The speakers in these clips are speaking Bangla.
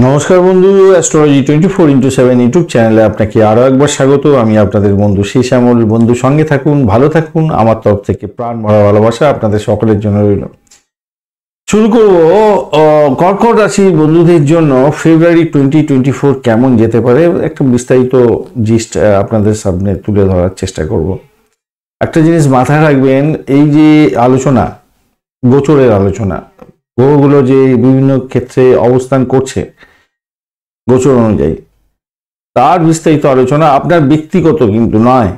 নমস্কার বন্ধু, অ্যাস্ট্রোলজি 24x7 ইউটিউব চ্যানেলে আপনাকে আরও একবার স্বাগত। আমি আপনাদের বন্ধু শ্যামল। বন্ধু সঙ্গে থাকুন, ভালো থাকুন। আমার তরফ থেকে প্রাণ ভরা ভালোবাসা আপনাদের সকলের জন্য রইল। শুরু করব কর্কট রাশির বন্ধুদের জন্য ফেব্রুয়ারি 2024 কেমন যেতে পারে একটা বিস্তারিত জিস্ট আপনাদের সামনে তুলে ধরার চেষ্টা করব। একটা জিনিস মাথায় রাখবেন, এই যে আলোচনা, গোচরের আলোচনা, গ্রহগুলো যে বিভিন্ন ক্ষেত্রে অবস্থান করছে গোচর অনুযায়ী, তার বিস্তারিত আলোচনা আপনার ব্যক্তিগত কিন্তু নয়।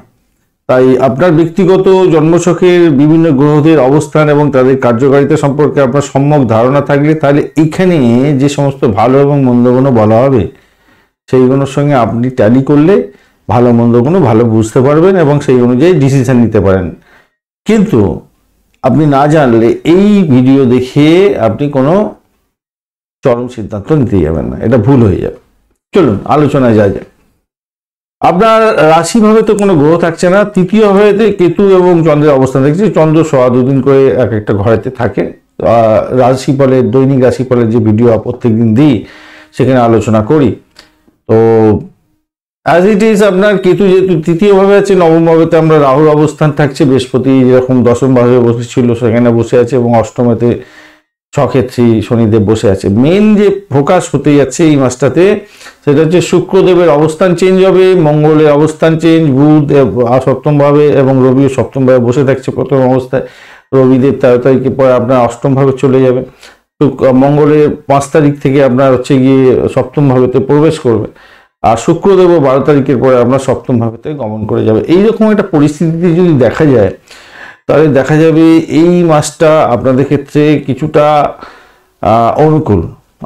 তাই আপনার ব্যক্তিগত জন্মছকের বিভিন্ন গ্রহদের অবস্থান এবং তাদের কার্যকারিতা সম্পর্কে আপনার সম্যক ধারণা থাকলে তাহলে এখানে যে সমস্ত ভালো এবং মন্দগুণ বলা হবে সেইগুলোর সঙ্গে আপনি ট্যালি করলে ভালো মন্দগুণ ভালো বুঝতে পারবেন এবং সেই অনুযায়ী ডিসিশন নিতে পারেন। কিন্তু আপনি না জানলে এই ভিডিও দেখে আপনি কোনো চরম সিদ্ধান্ত নিতে যাবেন না, এটা ভুল হয়ে যাবে। চলুন আলোচনায় যাওয়া যাক। আপনার রাশিভাবে তো কোনো গ্রহ থাকছে না, তৃতীয় ভাবেতে কেতু এবং চন্দ্রের অবস্থান দেখছি। চন্দ্র সোয়া দুদিন করে এক একটা ঘরেতে থাকে। রাশিফলের, দৈনিক রাশিফলের যে ভিডিও প্রত্যেকদিন দিই সেখানে আলোচনা করি। তো অ্যাজ ইট ইজ আপনার কেতু যেহেতু তৃতীয় ভাবে আছে, নবম ভাবেতে আমরা রাহুর অবস্থান থাকছে, বৃহস্পতি যেরকম দশম ভাবে বসেছিল সেখানে বসে আছে এবং অষ্টমেতে সক্ষেত্রী শনিদেব বসে আছে। মেন যে ফোকাস হতে যাচ্ছে এই মাসটাতে সেটা হচ্ছে শুক্রদেবের অবস্থান চেঞ্জ হবে, মঙ্গলের অবস্থান চেঞ্জ, বুধ সপ্তম ভাবে এবং রবিও সপ্তম ভাবে বসে থাকছে প্রথম অবস্থায়। রবিদেব 13 তারিখের পরে আপনার অষ্টম ভাবে চলে যাবে। তো মঙ্গলের 5 তারিখ থেকে আপনার হচ্ছে গিয়ে সপ্তম ভাবেতে প্রবেশ করবে, আর শুক্রদেবও 12 তারিখের পরে আপনার সপ্তম ভাবেতে গমন করে যাবে। এইরকম একটা পরিস্থিতিতে যদি দেখা যায় তাহলে দেখা যাবে এই মাসটা আপনাদের ক্ষেত্রে কিছুটা অনুকূল।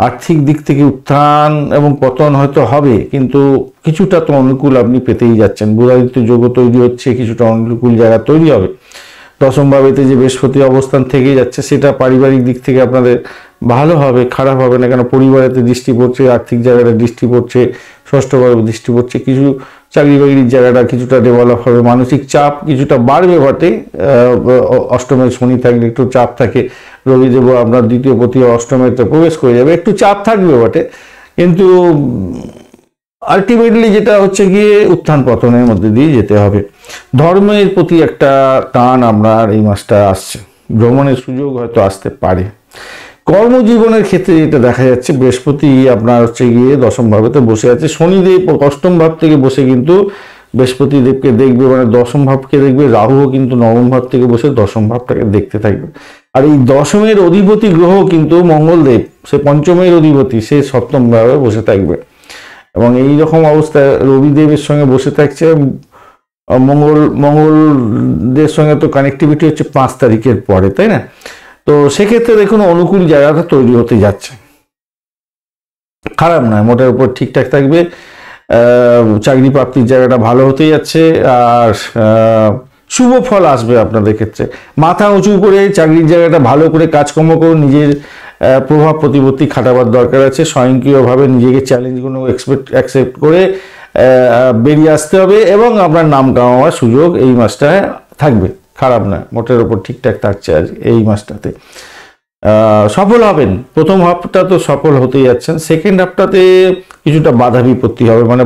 আর্থিক দিক থেকে উত্থান এবং পতন হয়তো হবে, কিন্তু কিছুটা তো অনুকূল আপনি পেতেই যাচ্ছেন। বুধাদিত্য যোগ তৈরি হচ্ছে, কিছুটা অনুকূল জায়গা তৈরি হবে। দশম ভাবেতে যে বৃহস্পতি অবস্থান থেকে যাচ্ছে সেটা পারিবারিক দিক থেকে আপনাদের ভালো হবে, খারাপ হবে না। কেন পরিবারেতে দৃষ্টি পড়ছে, আর্থিক জায়গাটা দৃষ্টি পড়ছে, ষষ্ঠভাবে দৃষ্টি পড়ছে, কিছু চাকরি বাকরির জায়গাটা কিছুটা ডেভেলপ হবে। মানসিক চাপ কিছুটা বাড়বে বটে, অষ্টমে শনি থাকলে একটু চাপ থাকে। রবিদেব আপনার দ্বিতীয় পতি অষ্টমেতে প্রবেশ করে যাবে, একটু চাপ থাকবে বটে, কিন্তু আলটিমেটলি যেটা হচ্ছে গিয়ে উত্থান পতনের মধ্যে দিয়ে যেতে হবে। ধর্মের প্রতি একটা টান আপনার এই মাসটা আসছে, ভ্রমণের সুযোগ হয়তো আসতে পারে। কর্মজীবনের ক্ষেত্রে যেটা দেখা যাচ্ছে, বৃহস্পতি আপনার হচ্ছে গিয়ে দশম ভাবেতে বসে আছে, শনিদেব অষ্টম ভাব থেকে বসে কিন্তু বৃহস্পতি দেবকে দেখবে, মানে দশম ভাবকে দেখবে। রাহুও কিন্তু নবম ভাব থেকে বসে দশম ভাবটাকে দেখতে থাকবে। আর এই দশমের অধিপতি গ্রহ কিন্তু মঙ্গলদেব, সে পঞ্চমের অধিপতি, সে সপ্তম ভাবে বসে থাকবে এবং এই রকম অবস্থায় রবিদেবের সঙ্গে বসে থাকছে। মঙ্গলদের সঙ্গে তো কানেক্টিভিটি হচ্ছে 5 তারিখের পরে, তাই না? তো সেক্ষেত্রে দেখুন অনুকূল জায়গাটা তৈরি হতে যাচ্ছে, খারাপ নয়, মোটের উপর ঠিকঠাক থাকবে। চাকরি প্রাপ্তির জায়গাটা ভালো হতে যাচ্ছে, আর শুভ ফল আসবে আপনাদের ক্ষেত্রে। মাথা উঁচু করে চাকরির জায়গাটা ভালো করে কাজকর্ম করুন, নিজের প্রভাব প্রতিপত্তি খাটাবার দরকার আছে। স্বয়ংক্রিয়ভাবে নিজেকে চ্যালেঞ্জগুলো অ্যাকসেপ্ট করে বেরিয়ে আসতে হবে এবং আপনার নাম কামাবার সুযোগ এই মাসটায় থাকবে, খারাপ না, মোটের ওপর ঠিকঠাক থাকছে আজ এই মাসটাতে। সফল হবেন, প্রথম হাফটা তো সফল হতেই যাচ্ছেন, সেকেন্ড হাফটাতে কিছুটা বাধা বিপত্তি হবে। মানে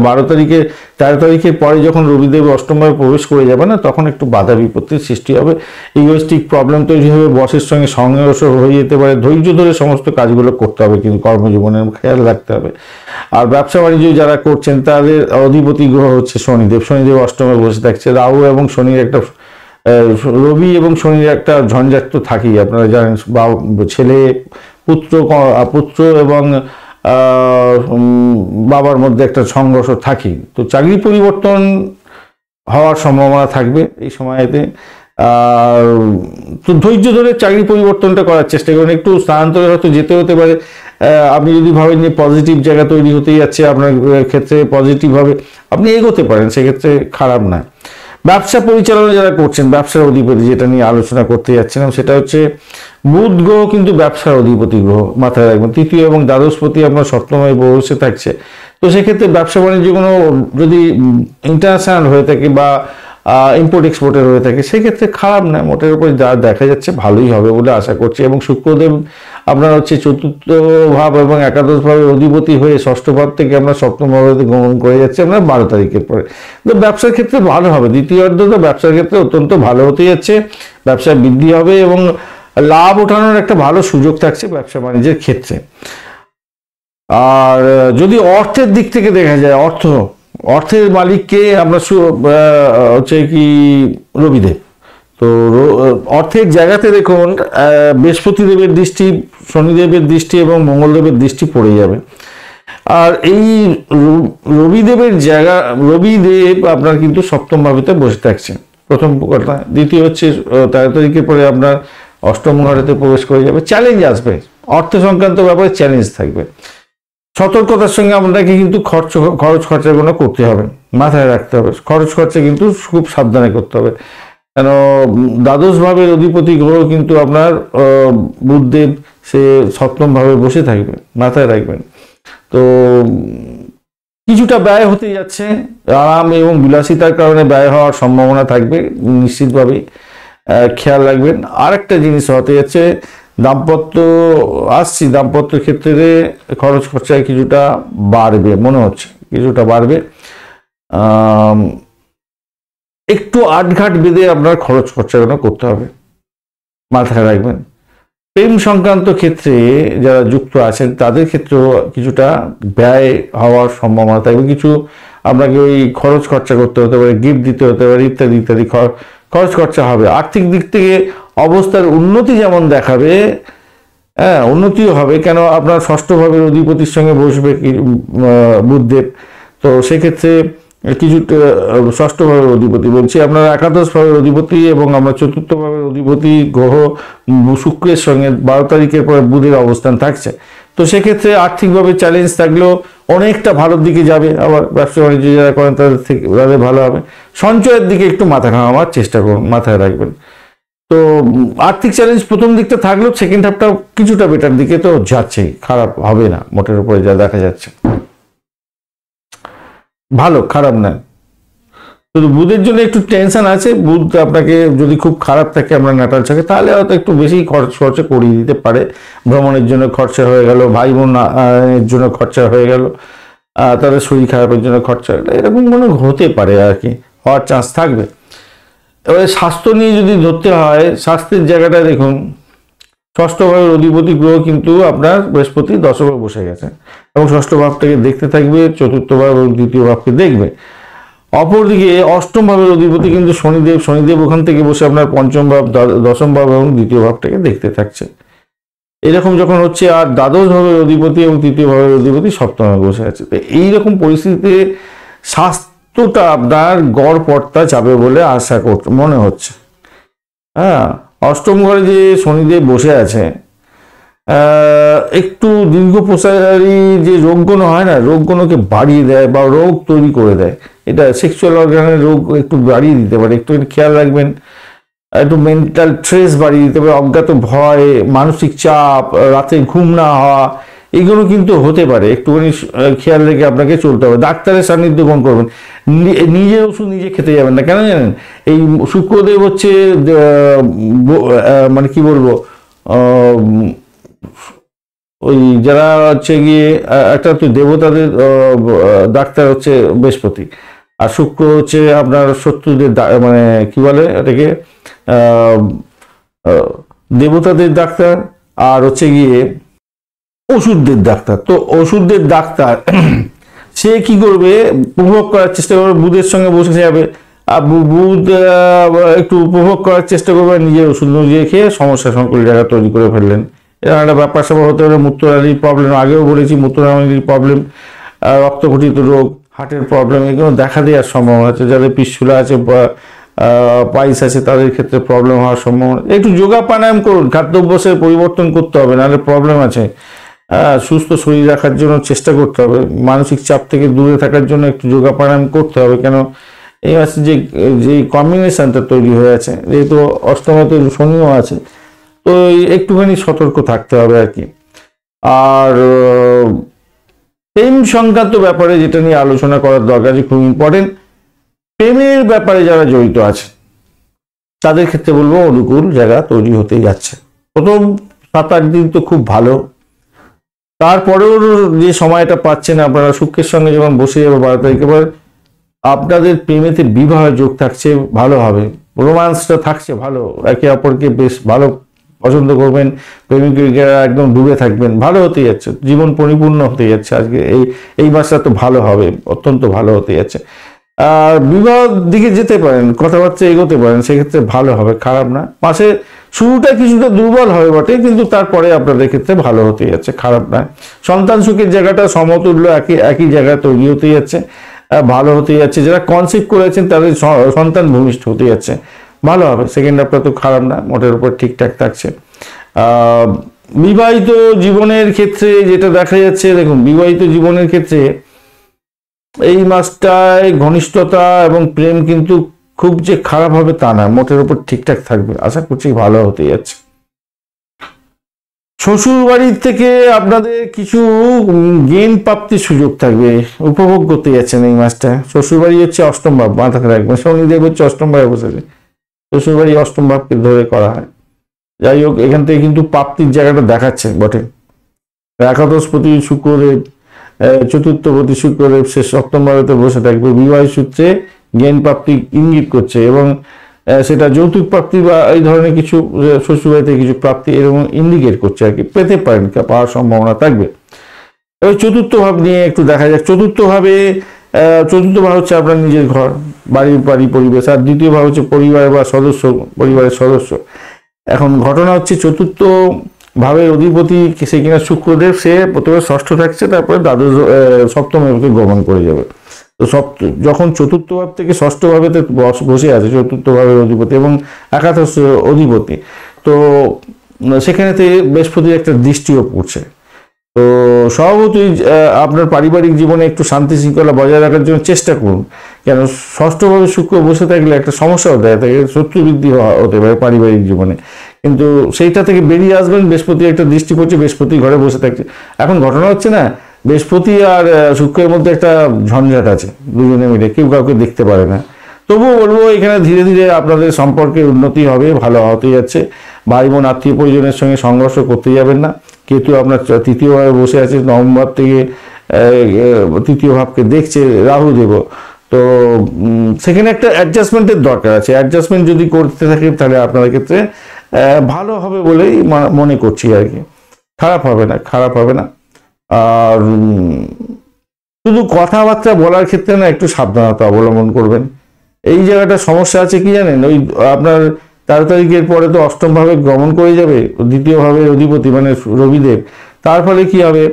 13 তারিখের পরে যখন রবিদেব অষ্টমভাবে প্রবেশ করে যাবে না, তখন একটু বাধা বিপত্তির সৃষ্টি হবে, ইগোইস্টিক প্রবলেম তৈরি হবে, বসের সঙ্গে সংঘর্ষ হয়ে যেতে পারে। ধৈর্য ধরে সমস্ত কাজগুলো করতে হবে, কিন্তু কর্মজীবনের খেয়াল রাখতে হবে। আর ব্যবসা বাণিজ্য যারা করছেন তাদের অধিপতি গ্রহ হচ্ছে শনিদেব, শনিদেব অষ্টমে বসে থাকছে। রাহু এবং শনির একটা, রবি এবং শনির একটা ঝঞ্ঝাট তো থাকেই, আপনারা জানেন। ছেলে পুত্র এবং বাবার মধ্যে একটা সংঘর্ষ থাকেই। তো চাকরি পরিবর্তন হওয়ার সম্ভাবনা থাকবে এই সময়তে। তো ধৈর্য ধরে চাকরি পরিবর্তনটা করার চেষ্টা করুন। একটু স্থানান্তরে হয়তো যেতে হতে পারে। আপনি যদি ভাবেন যে পজিটিভ জায়গা তৈরি হতেই যাচ্ছে আপনার ক্ষেত্রে, পজিটিভভাবে আপনি এগোতে পারেন, সেক্ষেত্রে খারাপ নয়। ব্যবসা পরিচালনা যারা করছেন, ব্যবসার অধিপতি যেটা নিয়ে আলোচনা করতে যাচ্ছিলাম সেটা হচ্ছে বুধ গ্রহ কিন্তু ব্যবসার অধিপতি গ্রহ, মাথায় রাখবেন। তৃতীয় এবং দ্বাদশপতি আপনার সপ্তমে বসে থাকছে। তো সেক্ষেত্রে ব্যবসা বাণিজ্য কোনো যদি ইন্টারন্যাশনাল হয়ে থাকে বা ইম্পোর্ট এক্সপোর্টের হয়ে থাকে সেক্ষেত্রে খারাপ নয়, মোটের উপর যা দেখা যাচ্ছে ভালোই হবে বলে আশা করছি। এবং শুক্রদেব আপনার হচ্ছে চতুর্থ ভাব এবং একাদশ ভাবের অধিপতি হয়ে ষষ্ঠ ভাব থেকে আমরা সপ্তম ভাবে গমন করে যাচ্ছি আমরা 12 তারিখের পরে। তো ব্যবসার ক্ষেত্রে ভালো হবে, দ্বিতীয় অর্ধ তো ব্যবসার ক্ষেত্রে অত্যন্ত ভালো হতে যাচ্ছে, ব্যবসা বৃদ্ধি হবে এবং লাভ ওঠানোর একটা ভালো সুযোগ থাকছে ব্যবসা বাণিজ্যের ক্ষেত্রে। আর যদি অর্থের দিক থেকে দেখা যায়, অর্থের মালিককে আমরা হচ্ছে কি রবিদেব, তো অর্থের জায়গাতে দেখুন বৃহস্পতিদেবের দৃষ্টি, শনিদেবের দৃষ্টি এবং মঙ্গলদেবের দৃষ্টি পড়ে যাবে। আর এই রবিদেবের জায়গা, রবিদেব আপনার কিন্তু সপ্তম ভাবেতে বসে থাকছে, প্রথম কথা। দ্বিতীয় হচ্ছে 13 তারিখের পরে আপনার অষ্টম ঘরেতে প্রবেশ করে যাবে, চ্যালেঞ্জ আসবে, অর্থ সংক্রান্ত ব্যাপারে চ্যালেঞ্জ থাকবে। সতর্কতার সঙ্গে আপনাকে কিন্তু খরচ খরচাগুলো করতে হবে, মাথায় রাখতে হবে, খরচ খরচা কিন্তু খুব সাবধানে করতে হবে। কেন দ্বাদশ ভাবের অধিপতি গ্রহ কিন্তু আপনার বুধদেব, সে সপ্তম ভাবে বসে থাকবে, মাথায় রাখবেন। তো কিছুটা ব্যয় হতে যাচ্ছে, আরাম এবং বিলাসিতার কারণে ব্যয় হওয়ার সম্ভাবনা থাকবে নিশ্চিতভাবেই, খেয়াল রাখবেন। আরেকটা জিনিস হতে যাচ্ছে, দাম্পত্য আসছি, দাম্পত্য ক্ষেত্রে খরচ খরচায় কিছুটা বাড়বে, মনে হচ্ছে কিছুটা বাড়বে, একটু আটঘাট বেঁধে আপনার খরচ খরচাগুলো করতে হবে, মাথায় রাখবেন। প্রেম সংক্রান্ত ক্ষেত্রে যারা যুক্ত আছেন তাদের ক্ষেত্রেও কিছুটা ব্যয় হওয়ার সম্ভাবনা থাকবে, কিছু আপনাকে ওই খরচ খরচা করতে হতে পারে, গিফট দিতে হতে পারে, ইত্যাদি ইত্যাদি খরচ খরচা হবে। আর্থিক দিক থেকে অবস্থার উন্নতি যেমন দেখাবে, হ্যাঁ উন্নতিও হবে, কেন আপনার ষষ্ঠ ভাবের অধিপতির সঙ্গে বসবে বুধদেব, তো সেক্ষেত্রে কিছুটা ষষ্ঠ ভাবের অধিপতি বলছি, আপনার একাদশ ভাবের অধিপতি এবং আমরা চতুর্থ ভাবের অধিপতি গ্রহ শুক্রের সঙ্গে 12 তারিখের পরে বুধের অবস্থান থাকছে। তো সেক্ষেত্রে আর্থিকভাবে চ্যালেঞ্জ থাকলেও অনেকটা ভালোর দিকে যাবে, আবার ব্যবসা বাণিজ্য যারা করেন তাদের ভালো হবে। সঞ্চয়ের দিকে একটু মাথা ঘামাবার চেষ্টা করুন, মাথায় রাখবেন। তো আর্থিক চ্যালেঞ্জ প্রথম দিকটা থাকলেও সেকেন্ড হাফটা কিছুটা বেটার দিকে তো যাচ্ছেই, খারাপ হবে না মোটের উপরে যা দেখা যাচ্ছে, ভালো, খারাপ না। শুধু বুধের জন্য একটু টেনশন আছে, বুধ আপনাকে যদি খুব খারাপ থাকে আমরা নাটাল থাকে, তাহলে হয়তো একটু বেশি খরচা করিয়ে দিতে পারে, ভ্রমণের জন্য খরচা হয়ে গেল, ভাই বোন এর জন্য খরচা হয়ে গেল, তাদের শরীর খারাপের জন্য খরচা, এরকম কোনো হতে পারে আর কি, হওয়ার চান্স থাকবে। এবারে স্বাস্থ্য নিয়ে যদি ধরতে হয়, স্বাস্থ্যের জায়গাটা দেখুন, ষষ্ঠ ভাবের অধিপতি গ্রহ কিন্তু আপনার বৃহস্পতি দশমে বসে গেছে এবং ষষ্ঠ ভাবটাকে দেখতে থাকবে, চতুর্থ ভাব এবং দ্বিতীয় ভাবকে দেখবে। অপরদিকে অষ্টম ভাবের অধিপতি কিন্তু শনিদেব ওখান থেকে বসে আপনার পঞ্চম ভাব, দশম ভাব এবং দ্বিতীয় ভাবটাকে দেখতে থাকছে। এরকম যখন হচ্ছে, আর দ্বাদশ ভাবের অধিপতি এবং তৃতীয় ভাবের অধিপতি সপ্তমে বসে আছে, তো এইরকম পরিস্থিতিতে স্বাস্থ্যটা আপনার গড় পড়তা যাবে বলে আশা মনে হচ্ছে। হ্যাঁ, অষ্টম ঘরে যে শনিদেব বসে আছে, একটু দীর্ঘ প্রসারী যে রোগগুলো হয় না, রোগগুলোকে বাড়িয়ে দেয় বা রোগ তৈরি করে দেয়, এটা সেক্সুয়াল অর্গানের রোগ একটু বাড়িয়ে দিতে পারে, একটু খেয়াল রাখবেন। একটু মেন্টাল স্ট্রেস বাড়িয়ে দিতে পারে, অজ্ঞাত ভয়, মানসিক চাপ, রাতে ঘুম না হওয়া, এগুলো কিন্তু হতে পারে, একটুখানি খেয়াল রেখে আপনাকে চলতে হবে। ডাক্তারের সান্নিধ্য গ্রহণ করবেন, নিজের ওষুধ নিজে খেতে যাবেন না, কেন জানেন? এই শুক্রদেব হচ্ছে মানে কি বলবো, ওই যারা হচ্ছে গিয়ে একটা তো দেবতাদের ডাক্তার হচ্ছে বৃহস্পতি, আর শুক্র হচ্ছে আপনার শত্রুদের মানে কি বলে এটাকে, দেবতাদের ডাক্তার, আর হচ্ছে গিয়ে ওষুধদের ডাক্তার। তো ওষুধদের ডাক্তার সে কি করবে, উপভোগ করার চেষ্টা করবে, বুধের সঙ্গে বসে যাবে, আর বুধ একটু উপভোগ করার চেষ্টা করবে, নিজের ওষুধ নিজে খেয়ে সমস্যা সংকুল জায়গা তৈরি করে ফেললেন। এরকম একটা ব্যাপার স্যাপার হতে পারে। মূত্রনালীর প্রবলেম, আগেও বলেছি মূত্রনালীর প্রবলেম, রক্তঘটিত রোগ, হার্টের প্রবলেম, এগুলো দেখা দেওয়ার সম্ভাবনা আছে। যাদের পিস্তুলা আছে, পাইস আছে, তাদের ক্ষেত্রে প্রবলেম হওয়ার সম্ভাবনা। একটু যোগা প্রাণায়াম করুন, খাদ্যাভ্যাসের পরিবর্তন করতে হবে, নাহলে প্রবলেম আছে। সুস্থ শরীর রাখার জন্য চেষ্টা করতে হবে, মানসিক চাপ থেকে দূরে থাকার জন্য একটু যোগা প্রাণায়াম করতে হবে। কেন এই মাসে যে কম্বিনেশনটা তৈরি হয়ে আছে, যেহেতু অষ্টমতে শনিও আছে, তো একটুখানি সতর্ক থাকতে হবে আর কি। আর প্রেম সংক্রান্ত ব্যাপারে যেটা নিয়ে আলোচনা করার দরকার, যে খুব ইম্পর্টেন্ট, প্রেমের ব্যাপারে যারা জড়িত আছে তাদের ক্ষেত্রে বলবো অনুকূল জায়গা তৈরি হতে যাচ্ছে। প্রথম 7-8 দিন তো খুব ভালো। তারপরেও যে সময়টা পাচ্ছেন আপনারা শুক্রের সঙ্গে যখন বসে যাবে 12 তারিখ, এবার আপনাদের প্রেমেতে বিবাহ যোগ থাকছে, ভালো হবে, রোমান্সটা থাকছে ভালো, একে অপরকে বেশ ভালো পছন্দ করবেন, প্রেমিকেরা একদম ডুবে থাকবেন, ভালো হতে যাচ্ছে, জীবন পরিপূর্ণ হতে যাচ্ছে। আজকে এই মাসটা তো ভালো হবে, অত্যন্ত ভালো হতে যাচ্ছে। আর বিবাহের দিকে যেতে পারেন, কথাবার্তা এগোতে পারেন, সেক্ষেত্রে ভালো হবে, খারাপ না। মাসে শুরুটা কিছুটা দুর্বল হবে বটে, কিন্তু তারপরে আপনাদের ক্ষেত্রে ভালো হতে যাচ্ছে, খারাপ না। সন্তান সুখের জায়গাটা সমতুল্য একই জায়গায় তৈরি হতে যাচ্ছে, ভালো হতে যাচ্ছে। যারা কনসিভ করেছেন তাদের সন্তান ভূমিষ্ঠ হতে যাচ্ছে, ভালো হবে। সেকেন্ড হাফটা তো খারাপ না, মোটের উপর ঠিকঠাক থাকছে। বিবাহিত জীবনের ক্ষেত্রে যেটা দেখা যাচ্ছে, দেখুন বিবাহিত জীবনের ক্ষেত্রে এই মাসটায় ঘনিষ্ঠতা এবং প্রেম কিন্তু খুব যে খারাপ হবে তা না, মোটের উপর ঠিকঠাক থাকবে, আশা করছি ভালো হতে যাচ্ছে। শ্বশুর বাড়ির থেকে আপনাদের কিছু জ্ঞান প্রাপ্তির সুযোগ থাকবে, উপভোগ করতে যাচ্ছেন এই মাসটা। শ্বশুর বাড়ি হচ্ছে অষ্টম ভাব, মাথায় রাখবেন, শনিদেব হচ্ছে অষ্টম ভাবে বসেছে, শ্বশুর বাড়ি অষ্টম ভাবকে ধরে করা হয়। যাই হোক, এখান থেকে কিন্তু প্রাপ্তির জায়গাটা দেখাচ্ছে বটে। একাদশপতি শুক্রদেব, চতুর্থপতি শুক্রদেব সে সপ্তম ভাবেতে বসে থাকবে, বিবাহ সূত্রে জ্ঞান প্রাপ্তি ইঙ্গিত করছে, এবং সেটা যৌতুক প্রাপ্তি বা এই ধরনের কিছু শ্বশুরবাড়িতে কিছু প্রাপ্তি এরকম ইন্ডিকেট করছে আর কি, পেতে পারেন, পাওয়ার সম্ভাবনা থাকবে। এবার চতুর্থ ভাব নিয়ে একটু দেখা যাক। চতুর্থ ভাব হচ্ছে আপনার নিজের ঘর, বাড়ি পরিবেশ, আর দ্বিতীয় ভাব হচ্ছে পরিবার বা পরিবারের সদস্য। এখন ঘটনা হচ্ছে চতুর্থ ভাবের অধিপতি সে কিনা শুক্রদেব, সে প্রথমে ষষ্ঠ থাকছে, তারপরে সপ্তম ভাবকে গমন করে যাবে। তো যখন চতুর্থ ভাব থেকে ষষ্ঠ ভাবেতে বসে আছে চতুর্থ ভাবের অধিপতি এবং একাদশ অধিপতি, তো সেখানেতে বৃহস্পতির একটা দৃষ্টিও পড়ছে। তো স্বভাবতই আপনার পারিবারিক জীবনে একটু শান্তি শৃঙ্খলা বজায় রাখার জন্য চেষ্টা করুন, কেন ষষ্ঠভাবে শুক্র বসে থাকলে একটা সমস্যা হতে থাকে, শত্রু বৃদ্ধি হতে পারে পারিবারিক জীবনে, কিন্তু সেইটা থেকে বেরিয়ে আসবেন। বৃহস্পতি একটা দৃষ্টি পড়ছে, বৃহস্পতি ঘরে বসে থাকছে। এখন ঘটনা হচ্ছে না, বৃহস্পতি আর শুক্রের মধ্যে একটা ঝঞ্ঝাট আছে, দুজনে মিলে কেউ কাউকে দেখতে পারে না। তবুও বলবো এখানে ধীরে ধীরে আপনাদের সম্পর্কের উন্নতি হবে, ভালো হতে যাচ্ছে। ভাই বোন আত্মীয় পরিজনের সঙ্গে সংঘর্ষ করতে যাবেন না। কেতু আপনার তৃতীয় ভাবে বসে আছে, নবম ভাব থেকে তৃতীয় ভাবকে দেখছে রাহুদেব, তো সেখানে একটা অ্যাডজাস্টমেন্টের দরকার আছে। অ্যাডজাস্টমেন্ট যদি করতে থাকে তাহলে আপনাদের ক্ষেত্রে ভালো হবে বলেই মনে করছি আর কি, খারাপ হবে না। আর শুধু কথাবার্তা বলার ক্ষেত্রে না একটু সাবধানতা অবলম্বন করবেন। এই জায়গাটা সমস্যা আছে কি জানেন, ওই আপনার 13 তারিখের পরে তো অষ্টম ভাবে গমন করে যাবে দ্বিতীয় ভাবের অধিপতি মানে রবিদেব। তার ফলে কি হবে,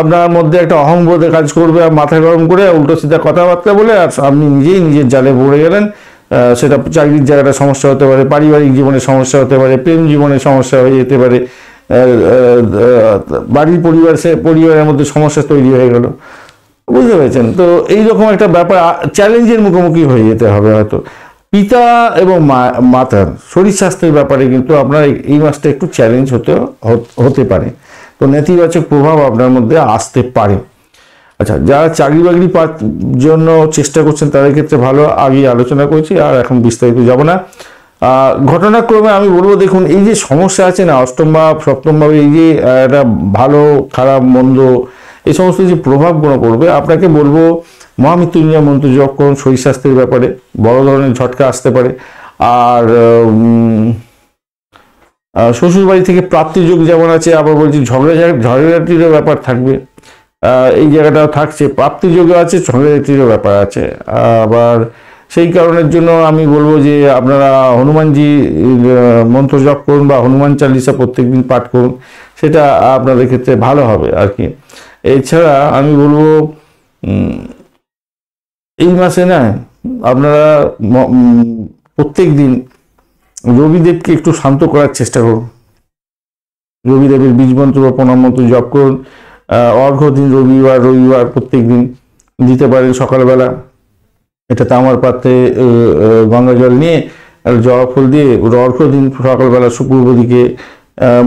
আপনার মধ্যে একটা অহংবোধে কাজ করবে, আর মাথা গরম করে উল্টো সিধা কথাবার্তা বলে আর আপনি নিজেই নিজের জালে পড়ে গেলেন। সেটা চাকরির জায়গাটা সমস্যা হতে পারে, পারিবারিক জীবনে সমস্যা হতে পারে, প্রেম জীবনে সমস্যা হয়ে যেতে পারে, বাড়ির পরিবারের মধ্যে সমস্যা তৈরি হয়ে গেল, বুঝতে পেরেছেন? তো এইরকম একটা ব্যাপার, চ্যালেঞ্জের মুখোমুখি হয়ে যেতে হবে হয়তো। পিতা এবং মাতার শরীর স্বাস্থ্যের ব্যাপারে কিন্তু আপনার এই মাসটা একটু চ্যালেঞ্জ হতে পারে, তো নেতিবাচক প্রভাব আপনার মধ্যে আসতে পারে। আচ্ছা, যারা চাকরি বাকরি জন্য চেষ্টা করছেন তাদের ক্ষেত্রে ভালো, আগে আলোচনা করেছি, আর এখন বিস্তারিত যাব না। ঘটনাক্রমে আমি বলবো, দেখুন এই যে সমস্যা আছে না, অষ্টম ভাব সপ্তম ভাবে এই যে একটা ভালো খারাপ মন্দ এই সমস্ত যে প্রভাবগুলো পড়বে, আপনাকে বলবো মহামৃত্যুঞ্জয় মন্ত্র জপ করুন শরীর স্বাস্থ্যের ব্যাপারে, বড় ধরনের ঝটকা আসতে পারে। আর শ্বশুর বাড়ি থেকে প্রাপ্তির যোগ যেমন আছে, আবার বলছি ঝগড়াঝাটিরও ব্যাপার থাকবে, এই জায়গাটাও থাকছে, প্রাপ্তির যোগও আছে, ঝগড়াঝাটিরও ব্যাপার আছে। আবার সেই কারণের জন্য আমি বলবো যে আপনারা হনুমানজি মন্ত্র জপ করুন বা হনুমান চালিসা প্রত্যেকদিন পাঠ করুন, সেটা আপনাদের ক্ষেত্রে ভালো হবে আর কি। এছাড়া আমি বলবো এই মাসে না আপনারা প্রত্যেক দিন রবিদেবকে একটু শান্ত করার চেষ্টা করুন, রবিদেবের বীজ মন্ত্র বা প্রণাম মন্ত্র জপ করুন। অর্ঘ্য দিন রবিবার প্রত্যেক দিন দিতে পারেন সকালবেলা, এটা তামার পাত্রে গঙ্গা জল নিয়ে জবা ফুল দিয়ে অর্ঘ্য দিন সকালবেলা পূর্ব দিকে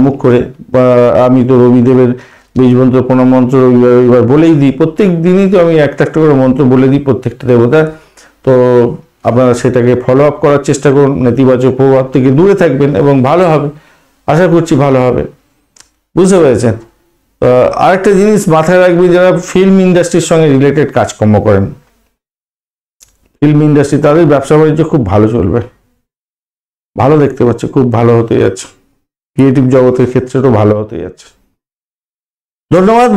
মুখ করে, বা আমি তো রবিদেবের বীজ মন্ত্র প্রণাম মন্ত্র রবিবার বলেই দিই, প্রত্যেক দিনই তো আমি একটা করে মন্ত্র বলে দিই প্রত্যেকটা দেবতা। তো আপনারা সেটাকে ফলো আপ করার চেষ্টা করুন, নেতিবাচক প্রভাব থেকে দূরে থাকবেন এবং ভালো হবে, আশা করছি ভালো হবে। বুঝতে পেরেছেন? আরেকটা জিনিস মাথায় রাখবেন, যারা ফিল্ম ইন্ডাস্ট্রির সঙ্গে রিলেটেড কাজকর্ম করেন, ফিল্ম ইন্ডাস্ট্রি, তাদের ব্যবসা বাণিজ্য খুব ভালো চলবে, ভালো দেখতে পাচ্ছে, খুব ভালো হতে যাচ্ছে। ক্রিয়েটিভ জগতের ক্ষেত্রে তো ভালো হতে যাচ্ছে। ধন্যবাদ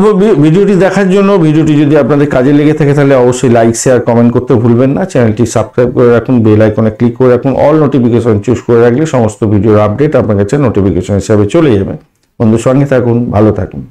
ভিডিওটি দেখার জন্য। ভিডিওটি যদি আপনাদের কাজে লেগে থাকে তাহলে অবশ্যই লাইক, শেয়ার, কমেন্ট করতে ভুলবেন না। চ্যানেলটি সাবস্ক্রাইব করে রাখুন, বেল আইকনে ক্লিক করে রাখুন, অল নোটিফিকেশন চুজ করে রাখলে সমস্ত ভিডিওর আপডেট আপনার কাছে নোটিফিকেশন হিসাবে চলে যাবে। বন্ধুর সঙ্গে থাকুন, ভালো থাকুন।